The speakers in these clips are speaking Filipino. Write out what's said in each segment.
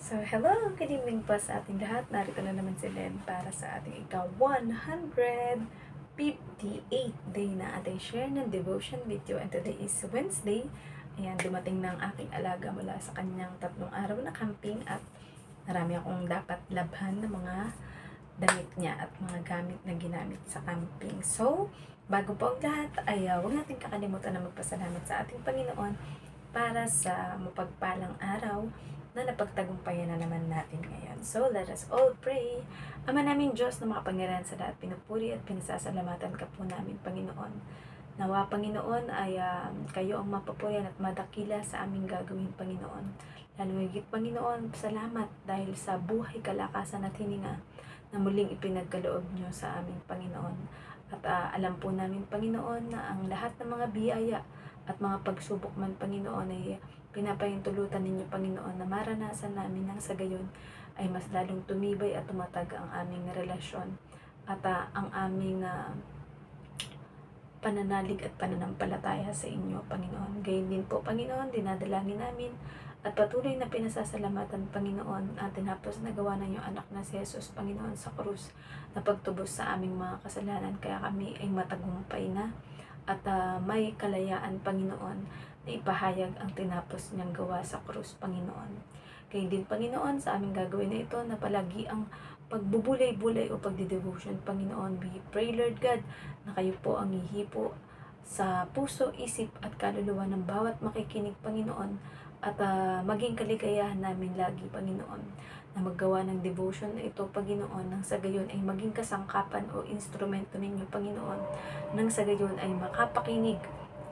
So, hello! Good evening po sa ating lahat. Narito na naman si Len para sa ating ika-158 day na ating share ng devotion video. And today is Wednesday. Ayan, dumating na ang aking alaga mula sa kanyang 3 araw na camping at marami akong dapat labhan ng mga damit niya at mga gamit na ginamit sa camping. So, bago po ang lahat ay huwag natin kakalimutan na magpasalamat sa ating Panginoon para sa mapagpalang araw na napagtagumpayan na naman natin ngayon. So, let us all pray. Ama naming Diyos na makapangyarihan sa lahat, pinupuri at pinasasalamatan ka po namin, Panginoon. Nawa, Panginoon, ay kayo ang mapapurihan at madakila sa aming gagawin, Panginoon. Lalo higit, Panginoon, salamat dahil sa buhay, kalakasan at hininga na muling ipinagkaloob nyo sa aming Panginoon. At alam po namin, Panginoon, na ang lahat ng mga biyaya at mga pagsubok man, Panginoon, ay pinapahintulutan ninyo, Panginoon, na maranasan namin nang sa gayon ay mas lalong tumibay at tumatag ang aming relasyon at ang aming pananalig at pananampalataya sa inyo, Panginoon. Gayon din po, Panginoon, dinadalangin namin at patuloy na pinasasalamatan, Panginoon, at tinapos na gawa ng iyong anak na si Jesus, Panginoon, sa krus na pagtubos sa aming mga kasalanan. Kaya kami ay matagumpay na at may kalayaan, Panginoon, na ipahayag ang tinapos niyang gawa sa krus, Panginoon. Kaya din, Panginoon, sa aming gagawin na ito na palagi ang pagbubulay-bulay o pagdidevotion, Panginoon. We pray, Lord God, na kayo po ang ihipo sa puso, isip at kaluluwa ng bawat makikinig, Panginoon, at maging kaligayahan namin lagi, Panginoon, na maggawa ng devotion na ito, Panginoon, nang sa gayon ay maging kasangkapan o instrumento ninyo, Panginoon, nang sa gayon ay makapakinig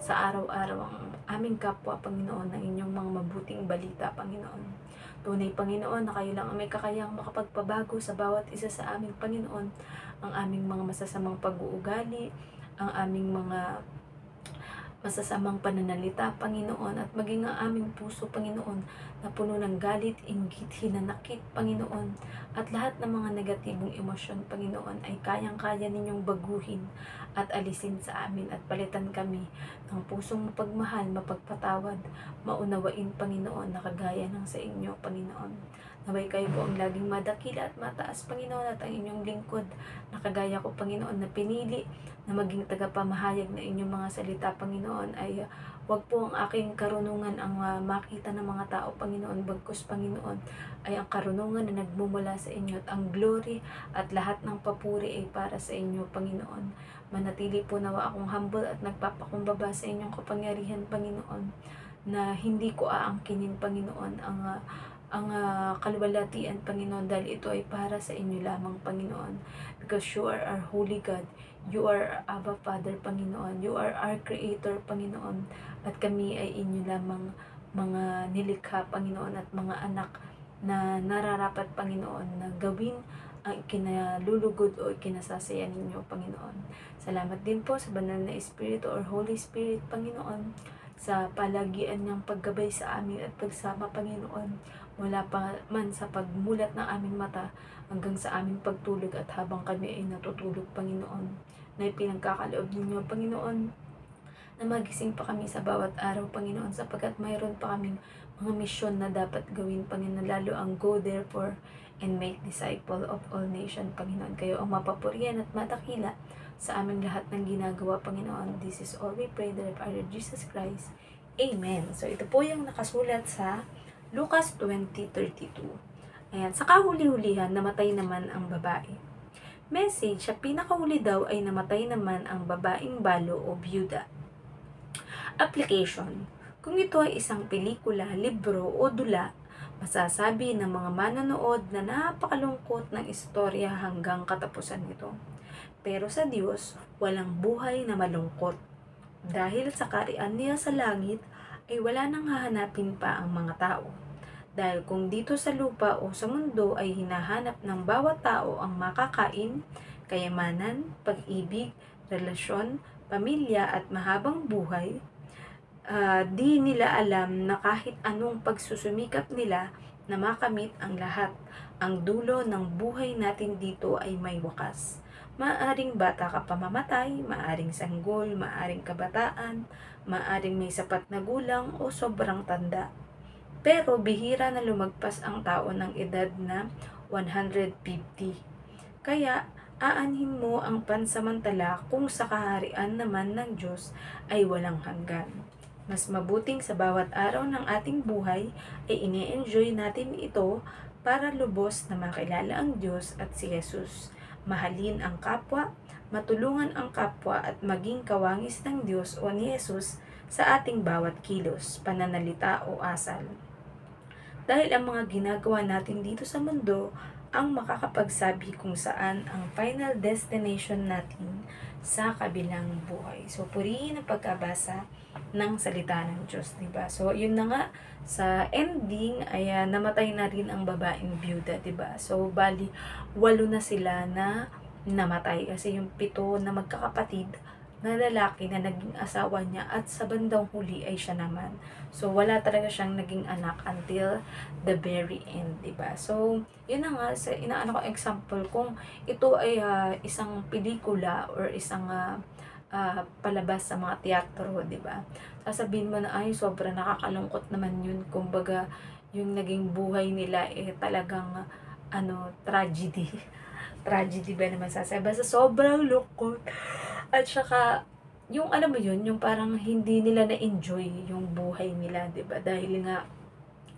sa araw-araw ang aming kapwa, Panginoon, ng inyong mga mabuting balita, Panginoon. Tunay, Panginoon, na kayo lang ang may kakayang makapagpabago sa bawat isa sa aming, Panginoon, ang aming mga masasamang pag-uugali, ang aming mga masasamang pananalita, Panginoon, at maging ang aming puso, Panginoon, na puno ng galit, inggit, hinanakit, Panginoon, at lahat ng mga negatibong emosyon, Panginoon, ay kayang-kaya ninyong baguhin at alisin sa amin at palitan kami ng pusong mapagmahal, mapagpatawad, maunawain, Panginoon, na kagaya ng sa inyo, Panginoon. Naway kayo po ang laging madakila at mataas, Panginoon, at ang inyong lingkod na kagaya ko, Panginoon, na pinili na maging tagapamahayag na inyong mga salita, Panginoon, ay wag po ang aking karunungan ang makita ng mga tao, Panginoon, bagkus, Panginoon, ay ang karunungan na nagmumula sa inyo at ang glory at lahat ng papuri ay para sa inyo, Panginoon. Manatili po nawa akong humble at nagpapakumbaba sa inyong kapangyarihan, Panginoon, na hindi ko aangkinin, Panginoon, ang kaluwalhatian, Panginoon, dahil ito ay para sa inyo lamang, Panginoon, because you are our holy God, you are Abba Father, Panginoon, you are our Creator, Panginoon, at kami ay inyo lamang mga nilikha, Panginoon, at mga anak na nararapat, Panginoon, na gawin ang ikinalulugod o ikinasasaya ninyo, Panginoon. Salamat din po sa banal na Espiritu or Holy Spirit, Panginoon, sa palagian niyang paggabay sa amin at pagsama, Panginoon, mula pa man sa pagmulat ng aming mata hanggang sa aming pagtulog at habang kami ay natutulog, Panginoon, na ipinagkakaloob ninyo, Panginoon, na magising pa kami sa bawat araw, Panginoon, sapagkat mayroon pa kaming mga misyon na dapat gawin, Panginoon, lalo ang go therefore and make disciple of all nations, Panginoon. Kayo ang mapapurihan at matakila sa aming lahat ng ginagawa, Panginoon. This is all we pray, the Father Jesus Christ. Amen. So, ito po yung nakasulat sa Lucas 20:32. Ayan, sa kahuli-hulihan, namatay naman ang babae. Message, sa pinakahuli daw ay namatay naman ang babaeng balo o byuda. Application, kung ito ay isang pelikula, libro o dula, masasabi ng mga manonood na napakalungkot ng istorya hanggang katapusan nito. Pero sa Diyos, walang buhay na malungkot. Dahil sa kaharian niya sa langit, ay wala nang hahanapin pa ang mga tao. Dahil kung dito sa lupa o sa mundo ay hinahanap ng bawat tao ang makakain, kayamanan, pag-ibig, relasyon, pamilya at mahabang buhay, di nila alam na kahit anong pagsusumikap nila na makamit ang lahat, ang dulo ng buhay natin dito ay may wakas. Maaring bata ka pa mamatay, maaring sanggol, maaring kabataan, maaring may sapat na gulang o sobrang tanda. Pero bihira na lumagpas ang tao ng edad na 150. Kaya aanhin mo ang pansamantala kung sa kaharian naman ng Diyos ay walang hanggan. Mas mabuting sa bawat araw ng ating buhay ay ini-enjoy natin ito para lubos na makilala ang Diyos at si Jesus. Mahalin ang kapwa, matulungan ang kapwa at maging kawangis ng Diyos o ni Jesus sa ating bawat kilos, pananalita o asal. Dahil ang mga ginagawa natin dito sa mundo ang makakapagsabi kung saan ang final destination natin sa kabilang buhay. So, purihin ang pagkabasa ng salita ng Diyos, diba? So, yun na nga, sa ending ay namatay na rin ang babaeng byuda, diba? So, bali, 8 na sila na namatay kasi yung 7 na magkakapatid na lalaki na naging asawa niya at sa bandang huli ay siya naman. So, wala talaga siyang naging anak until the very end, diba? So, yun na nga, sa inaano ko example, kung ito ay isang pelikula or isang palabas sa mga teatro, diba? Sasabihin mo na, ay, sobrang nakakalungkot naman yun. Kumbaga, yung naging buhay nila talagang, tragedy. Tragedy ba naman sasabi? Basta sobrang lungkot. At saka, yung alam mo yun, yung parang hindi nila na-enjoy yung buhay nila, 'di ba? Dahil nga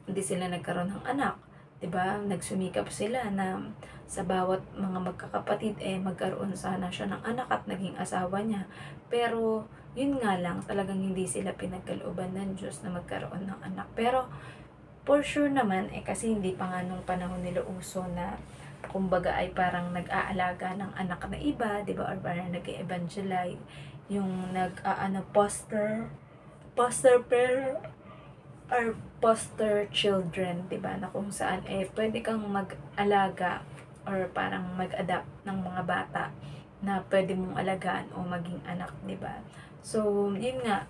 hindi sila nagkaroon ng anak, 'di ba? Nagsumikap sila na sa bawat mga magkakapatid magkaroon sana siya ng anak at naging asawa niya. Pero yun nga lang, talagang hindi sila pinagkalooban ng Diyos na magkaroon ng anak. Pero for sure naman kasi hindi pa nga nung panahon nila uso na kumbaga ay parang nag-aalaga ng anak na iba, 'di ba? Or parang nag-evangelize yung foster parent or foster children, 'di ba? Na kung saan pwede kang mag-alaga or parang mag-adapt ng mga bata na pwede mong alagaan o maging anak, 'di ba? So, yun nga.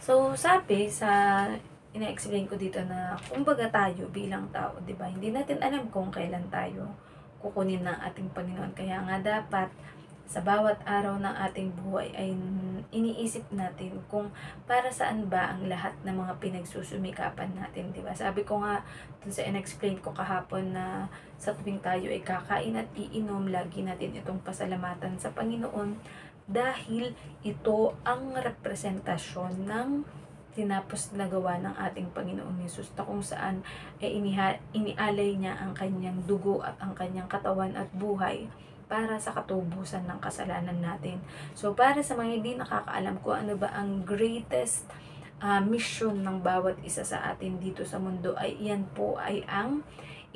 So, sabi sa ina-explain ko dito na kumbaga tayo bilang tao, 'di ba? Hindi natin alam kung kailan tayo kukunin ng ating Panginoon. Kaya nga dapat sa bawat araw ng ating buhay ay iniisip natin kung para saan ba ang lahat ng mga pinagsusumikapan natin, 'di ba? Sabi ko nga dun sa in-explain ko kahapon na sa tuwing tayo ay kakain at iinom, lagi natin itong pasalamatan sa Panginoon dahil ito ang representasyon ng tinapos na gawa ng ating Panginoong Yesus na kung saan inialay niya ang kanyang dugo at ang kanyang katawan at buhay para sa katubusan ng kasalanan natin. So, para sa mga hindi nakakaalam kung ano ba ang greatest mission ng bawat isa sa atin dito sa mundo, ay iyan po ay ang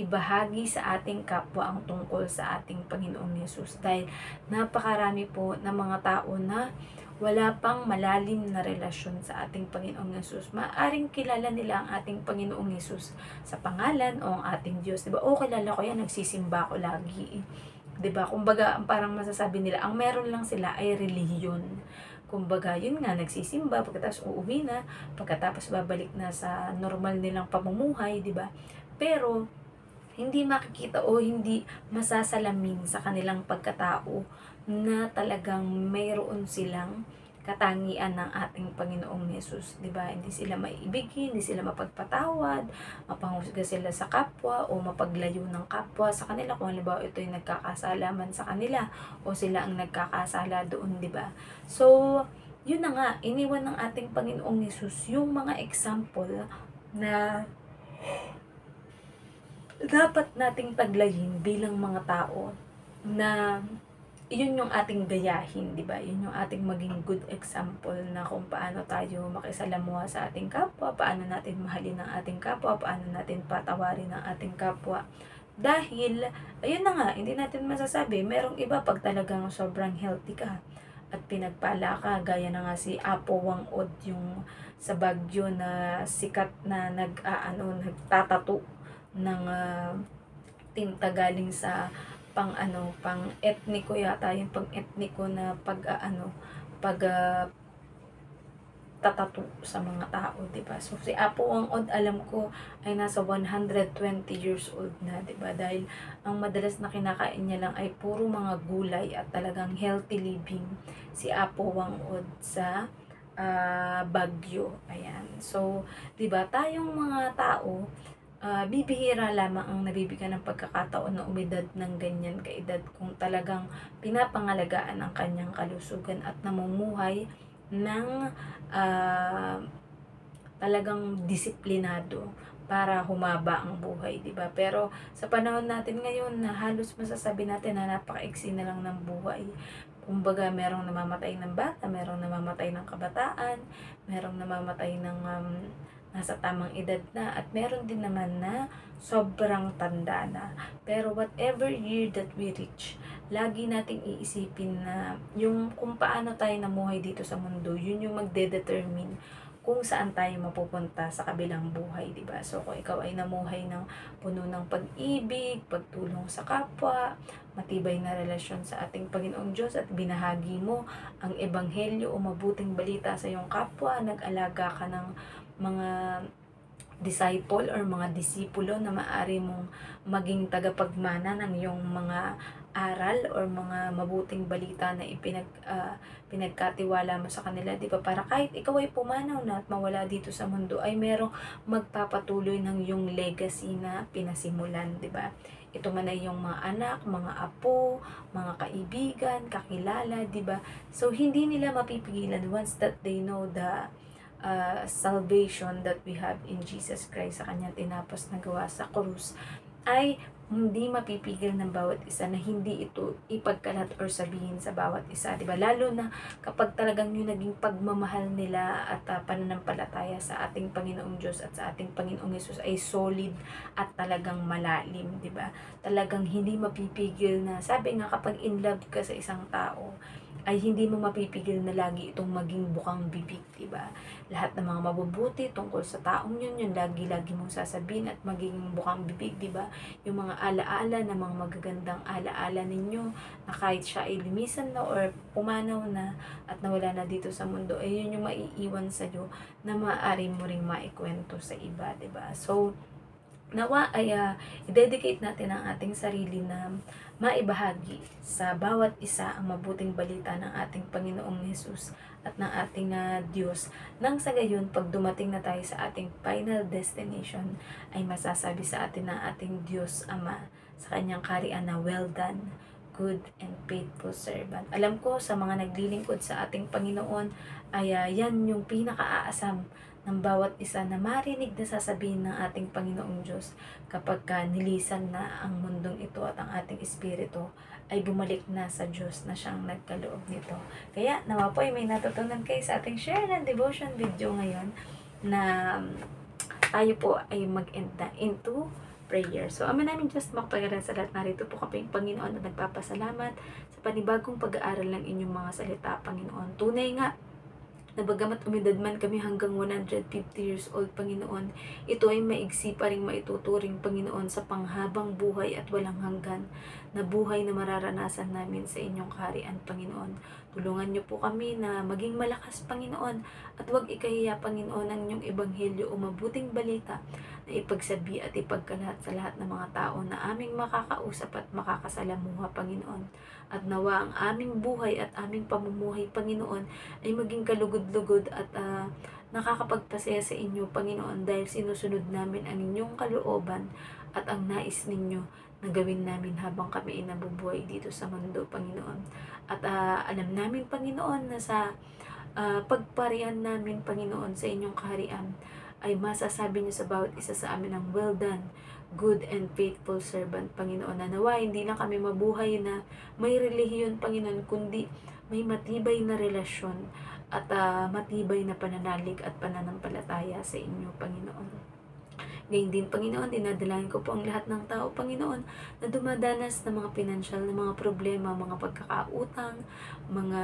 ibahagi sa ating kapwa ang tungkol sa ating Panginoong Yesus. Dahil napakarami po ng mga tao na wala pang malalim na relasyon sa ating Panginoong Yesus. Maaring kilala nila ang ating Panginoong Yesus sa pangalan o ang ating Diyos. Diba? O, kilala ko yan, nagsisimba ko lagi. Diba? Kumbaga, parang masasabi nila, ang meron lang sila ay relihiyon. Kumbaga, yun nga, nagsisimba, pagkatapos uuwi na, pagkatapos babalik na sa normal nilang pamumuhay, diba? Pero, hindi makikita o hindi masasalamin sa kanilang pagkatao na talagang mayroon silang katangian ng ating Panginoong Yesus, 'di ba? Hindi sila maiibigin, hindi sila mapagpatawad, mapanghusga sila sa kapwa o mapaglayo ng kapwa sa kanila kung halimbawa ito yung nagkakasala man sa kanila o sila ang nagkakasala doon, 'di ba? So, yun na nga, iniwan ng ating Panginoong Yesus yung mga example na dapat nating taglayin bilang mga tao na yun yung ating gayahin, di ba? Yun yung ating maging good example na kung paano tayo makisalamuha sa ating kapwa, paano natin mahalin ang ating kapwa, paano natin patawarin ang ating kapwa. Dahil, ayun na nga, hindi natin masasabi, merong iba pag talagang sobrang healthy ka at pinagpala ka, gaya na nga si Apo Wang-od, yung sa Baguio na sikat na nagtatato ng tinta galing sa pang etniko yata, yung pang etniko na tatato sa mga tao, 'di ba? So si Apo Wang-od, alam ko ay nasa 120 years old na, 'di ba? Dahil ang madalas na kinakain niya lang ay puro mga gulay at talagang healthy living si Apo Wang-od sa bagyo. Ayan. So, 'di ba tayong mga tao, bibihira lamang ang nabibigyan ng pagkakataon na umidad ng ganyan kaedad kung talagang pinapangalagaan ang kanyang kalusugan at namumuhay ng ah, talagang disiplinado para humaba ang buhay, 'di ba? Pero sa panahon natin ngayon na halos masasabi natin na napakaiksi na lang ng buhay. Kumbaga, merong namamatay ng bata, merong namamatay ng kabataan, merong namamatay ng nasa tamang edad na, at meron din naman na sobrang tanda na. Pero whatever year that we reach, lagi nating iisipin na yung kung paano tayo namuhay dito sa mundo, yun yung magde-determine kung saan tayo mapupunta sa kabilang buhay, di ba? So, kung ikaw ay namuhay ng puno ng pag-ibig, pagtulong sa kapwa, matibay na relasyon sa ating Panginoong Diyos, at binahagi mo ang ebanghelyo o mabuting balita sa iyong kapwa, nag-alaga ka ng mga disciple or mga disipulo na maari mong maging tagapagmana ng iyong mga aral or mga mabuting balita na pinagkatiwala mo sa kanila, di ba? Para kahit ikaw ay pumanaw na at mawala dito sa mundo, ay merong magpapatuloy ng iyong legacy na pinasimulan, di ba? Ito man ay yung mga anak, mga apo, mga kaibigan, kakilala, di ba? So, hindi nila mapipigilan once that they know the salvation that we have in Jesus Christ sa kanyang tinapos na gawa sa krus, ay hindi mapipigil ng bawat isa na hindi ito ipagkalat or sabihin sa bawat isa, 'di ba? Lalo na kapag talagang yung naging pagmamahal nila at pananampalataya sa ating Panginoong Diyos at sa ating Panginoong Hesus ay solid at talagang malalim, 'di ba? Talagang hindi mapipigil na, sabi nga, kapag in love ka sa isang tao, ay hindi mo mapipigil na lagi itong maging bukang bibig, 'di ba? Lahat ng mga mabubuti tungkol sa taong yun lagi-lagi mong sasabihin at magiging bukang bibig, 'di ba? Yung mga alaala na mga magagandang alaala ninyo na kahit siya ay lumisan na or pumanaw na at nawala na dito sa mundo, ay yun yung maiiwan sa iyo na maaari mo ring maikwento sa iba, 'di ba? So, nawa ay i-dedicate natin ang ating sarili na maibahagi sa bawat isa ang mabuting balita ng ating Panginoong Hesus at ng ating Diyos, nang sa gayon pag dumating na tayo sa ating final destination, ay masasabi sa atin ng ating Diyos Ama sa kanyang kaharian na, "Well done, good and faithful servant." Alam ko sa mga naglilingkod sa ating Panginoon ay yan yung pinakaaasam ng bawat isa na marinig na sasabihin ng ating Panginoong Diyos kapag nilisan na ang mundong ito at ang ating espiritu ay bumalik na sa Diyos na siyang nagkaloob nito. Kaya nawa po ay may natutunan kayo sa ating share ng devotion video ngayon na tayo po ay mag-end na into prayer. So, Ama namin Diyos, makapagalan sa lahat, narito po kami, Panginoon, at nagpapasalamat sa panibagong pag-aaral ng inyong mga salita, Panginoon. Tunay nga na bagamat umidad man kami hanggang 150 years old, Panginoon, ito ay maigsi pa rin maituturing, Panginoon, sa panghabang buhay at walang hanggan na buhay na mararanasan namin sa inyong kaharian, Panginoon. Tulungan niyo po kami na maging malakas, Panginoon, at huwag ikahiya, Panginoon, ang inyong ebanghelyo o mabuting balita na ipagsabi at ipagkalat sa lahat ng mga tao na aming makakausap at makakasalamuha, Panginoon. At nawa ang aming buhay at aming pamumuhay, Panginoon, ay maging kalugod-lugod at nakakapagpasaya sa inyo, Panginoon, dahil sinusunod namin ang inyong kalooban at ang nais ninyo na gawin namin habang kami ay nabubuhay dito sa mundo, Panginoon. At alam namin, Panginoon, na sa pagparian namin, Panginoon, sa inyong kaharian, ay masasabi niyo sa bawat isa sa amin ang, "Well done, good and faithful servant," Panginoon. Na nawa hindi lang kami mabuhay na may relihiyon, Panginoon, kundi may matibay na relasyon at matibay na pananalig at pananampalataya sa inyo, Panginoon. Ngayon din, Panginoon, dinadalangin ko po ang lahat ng tao, Panginoon, na dumadanas ng mga pinansyal na mga problema, mga pagkakautang, mga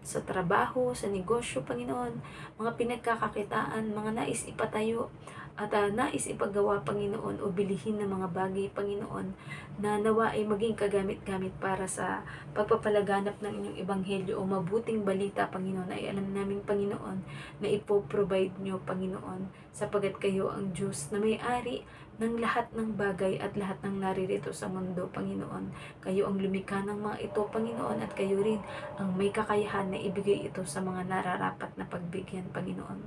sa trabaho, sa negosyo, Panginoon, mga pinagkakakitaan, mga nais ipatayo at nais ipagawa, Panginoon, o bilihin ng mga bagay, Panginoon, na nawa ay maging kagamit-gamit para sa pagpapalaganap ng inyong ebanghelyo o mabuting balita, Panginoon, ay alam namin, Panginoon, na ipoprovide nyo, Panginoon, sapagat kayo ang Diyos na may-ari, ng lahat ng bagay at lahat ng naririto sa mundo, Panginoon. Kayo ang lumikha ng mga ito, Panginoon, at kayo rin ang may kakayahan na ibigay ito sa mga nararapat na pagbigyan, Panginoon.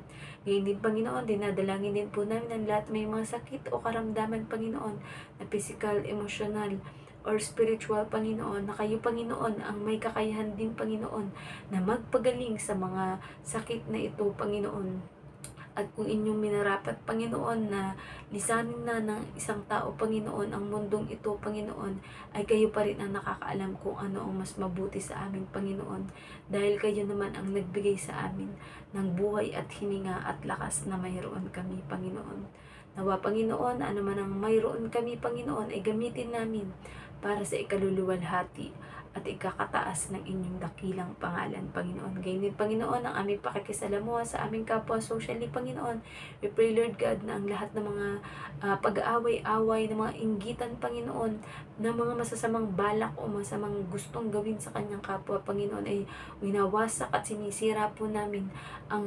Ngayon din, Panginoon, dinadalangin din po namin ang lahat may mga sakit o karamdaman, Panginoon, na physical, emotional, or spiritual, Panginoon, na kayo, Panginoon, ang may kakayahan din, Panginoon, na magpagaling sa mga sakit na ito, Panginoon. At kung inyong minarapat, Panginoon, na lisanin na ng isang tao, Panginoon, ang mundong ito, Panginoon, ay kayo pa rin ang nakakaalam kung ano ang mas mabuti sa amin, Panginoon. Dahil kayo naman ang nagbigay sa amin ng buhay at hininga at lakas na mayroon kami, Panginoon. Nawa, Panginoon, ano man ang mayroon kami, Panginoon, ay gamitin namin para sa ikaluluwalhati at ikakataas ng inyong dakilang pangalan, Panginoon. Ganyan din, Panginoon, ang aming pakikisalamuha sa aming kapwa socially, Panginoon. We pray, Lord God, na ang lahat ng mga pag-aaway-away, ng mga inggitan, Panginoon, na mga masasamang balak o masamang gustong gawin sa kanyang kapwa, Panginoon, ay winawasak at sinisira po namin ang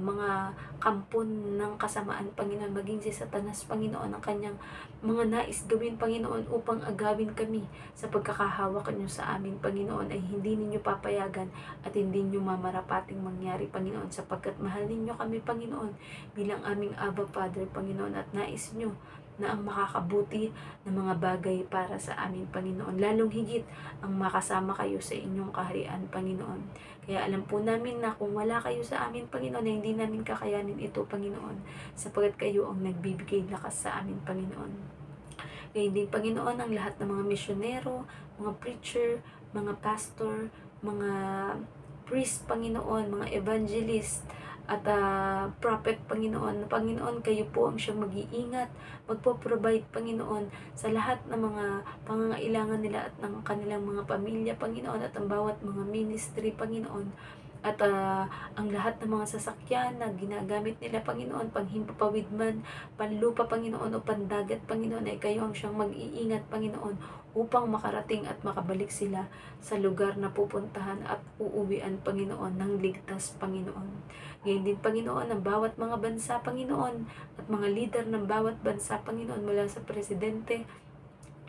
mga kampon ng kasamaan, Panginoon, maging si Satanas, Panginoon, ang kanyang mga nais gawin, Panginoon, upang agawin kami sa pagkakahawak niyo sa amin, Panginoon, ay hindi ninyo papayagan at hindi ninyo mamarapating mangyari, Panginoon, sapagkat mahal ninyo kami, Panginoon, bilang aming Abba Father, Panginoon, at nais nyo na ang makakabuti ng mga bagay para sa amin, Panginoon. Lalong higit ang makasama kayo sa inyong kaharian, Panginoon. Kaya alam po namin na kung wala kayo sa amin, Panginoon, na hindi namin kakayanin ito, Panginoon, sapagkat kayo ang nagbibigay lakas sa amin, Panginoon. Ngayon din, Panginoon, ang lahat ng mga misyonero, mga preacher, mga pastor, mga priest, Panginoon, mga evangelist, at prophet, Panginoon. Panginoon, kayo po ang siyang mag-iingat, magpo-provide, Panginoon, sa lahat ng mga pangangailangan nila at ng kanilang mga pamilya, Panginoon, at ang bawat mga ministry, Panginoon. At ang lahat ng mga sasakyan na ginagamit nila, Panginoon, panghimpapawid man, panlupa, Panginoon, o pandagat, Panginoon, ay kayo ang siyang mag-iingat, Panginoon, upang makarating at makabalik sila sa lugar na pupuntahan at uuwian, Panginoon, ng ligtas, Panginoon. Ngayon din, Panginoon, ang bawat mga bansa, Panginoon, at mga leader ng bawat bansa, Panginoon, mula sa presidente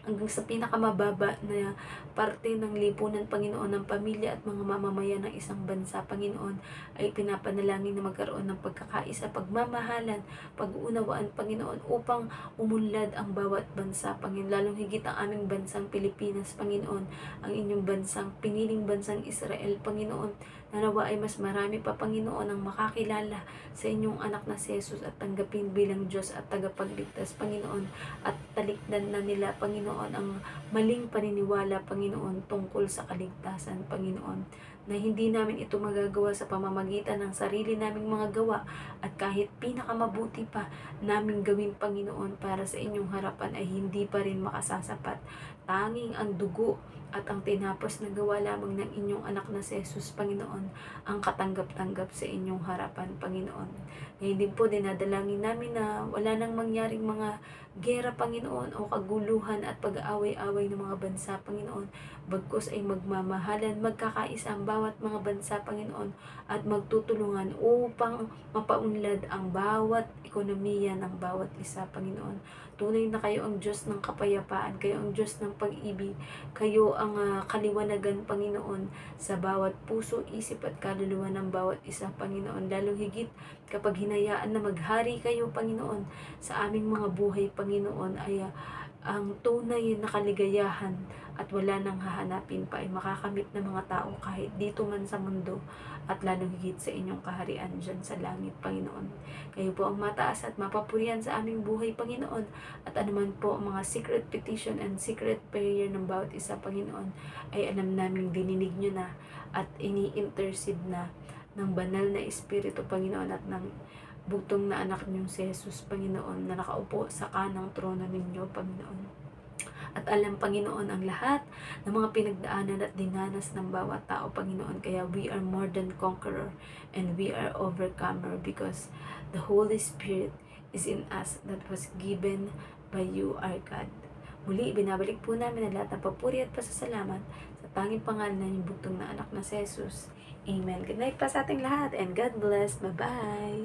hanggang sa pinakamababa na parte ng lipunan, Panginoon, ng pamilya at mga mamamayan ng isang bansa, Panginoon, ay pinapanalangin na magkaroon ng pagkakaisa, pagmamahalan, pag-uunawaan, Panginoon, upang umunlad ang bawat bansa, Panginoon, lalong higit ang aming bansang Pilipinas, Panginoon, ang inyong bansang, piniling bansang Israel, Panginoon, na nawa ay mas marami pa, Panginoon, ang makakilala sa inyong anak na si Jesus at tanggapin bilang Diyos at tagapagligtas, Panginoon, at talikdan na nila, Panginoon, ang maling paniniwala, Panginoon, tungkol sa kaligtasan, Panginoon, na hindi namin ito magagawa sa pamamagitan ng sarili naming mga gawa at kahit pinakamabuti pa naming gawin, Panginoon, para sa inyong harapan ay hindi pa rin makasasapat. Tanging ang dugo at ang tinapos na gawa lamang ng inyong anak na si Jesus, Panginoon, ang katanggap-tanggap sa inyong harapan, Panginoon. Ngayon din po, dinadalangin namin na wala nang mangyaring mga gera, Panginoon, o kaguluhan at pag-aaway-away ng mga bansa, Panginoon. Bagkus ay magmamahalan, magkakaisa ang bawat mga bansa, Panginoon, at magtutulungan upang mapaunlad ang bawat ekonomiya ng bawat isa, Panginoon. Tunay na kayo ang Diyos ng kapayapaan, kayo ang Diyos ng pag-ibig, kayo ang kaliwanagan, Panginoon, sa bawat puso, isip at kaluluwa ng bawat isa, Panginoon. Lalong higit kapag hinayaan na maghari kayo, Panginoon, sa aming mga buhay, Panginoon, ay ang tunay na kaligayahan at wala nang hahanapin pa ay makakamit ng mga tao kahit dito man sa mundo at lalong higit sa inyong kaharian dyan sa langit, Panginoon. Kayo po ang mataas at mapapurihan sa aming buhay, Panginoon, at anuman po ang mga secret petition and secret prayer ng bawat isa, Panginoon, ay alam naming dininig nyo na at ini-intercede na ng banal na Espiritu, Panginoon, at ng butong na anak niyong si Jesus, Panginoon, na nakaupo sa kanang trono ninyo, Panginoon. At alam, Panginoon, ang lahat ng mga pinagdaanan at dinanas ng bawat tao, Panginoon. Kaya we are more than conqueror and we are overcomer because the Holy Spirit is in us that was given by you, our God. Muli, binabalik po namin ang lahat ng papuri at pasasalamat sa tanging pangalan ng inyong bugtong na anak na si Jesus. Amen. Good night pa sa ating lahat and God bless. Bye-bye.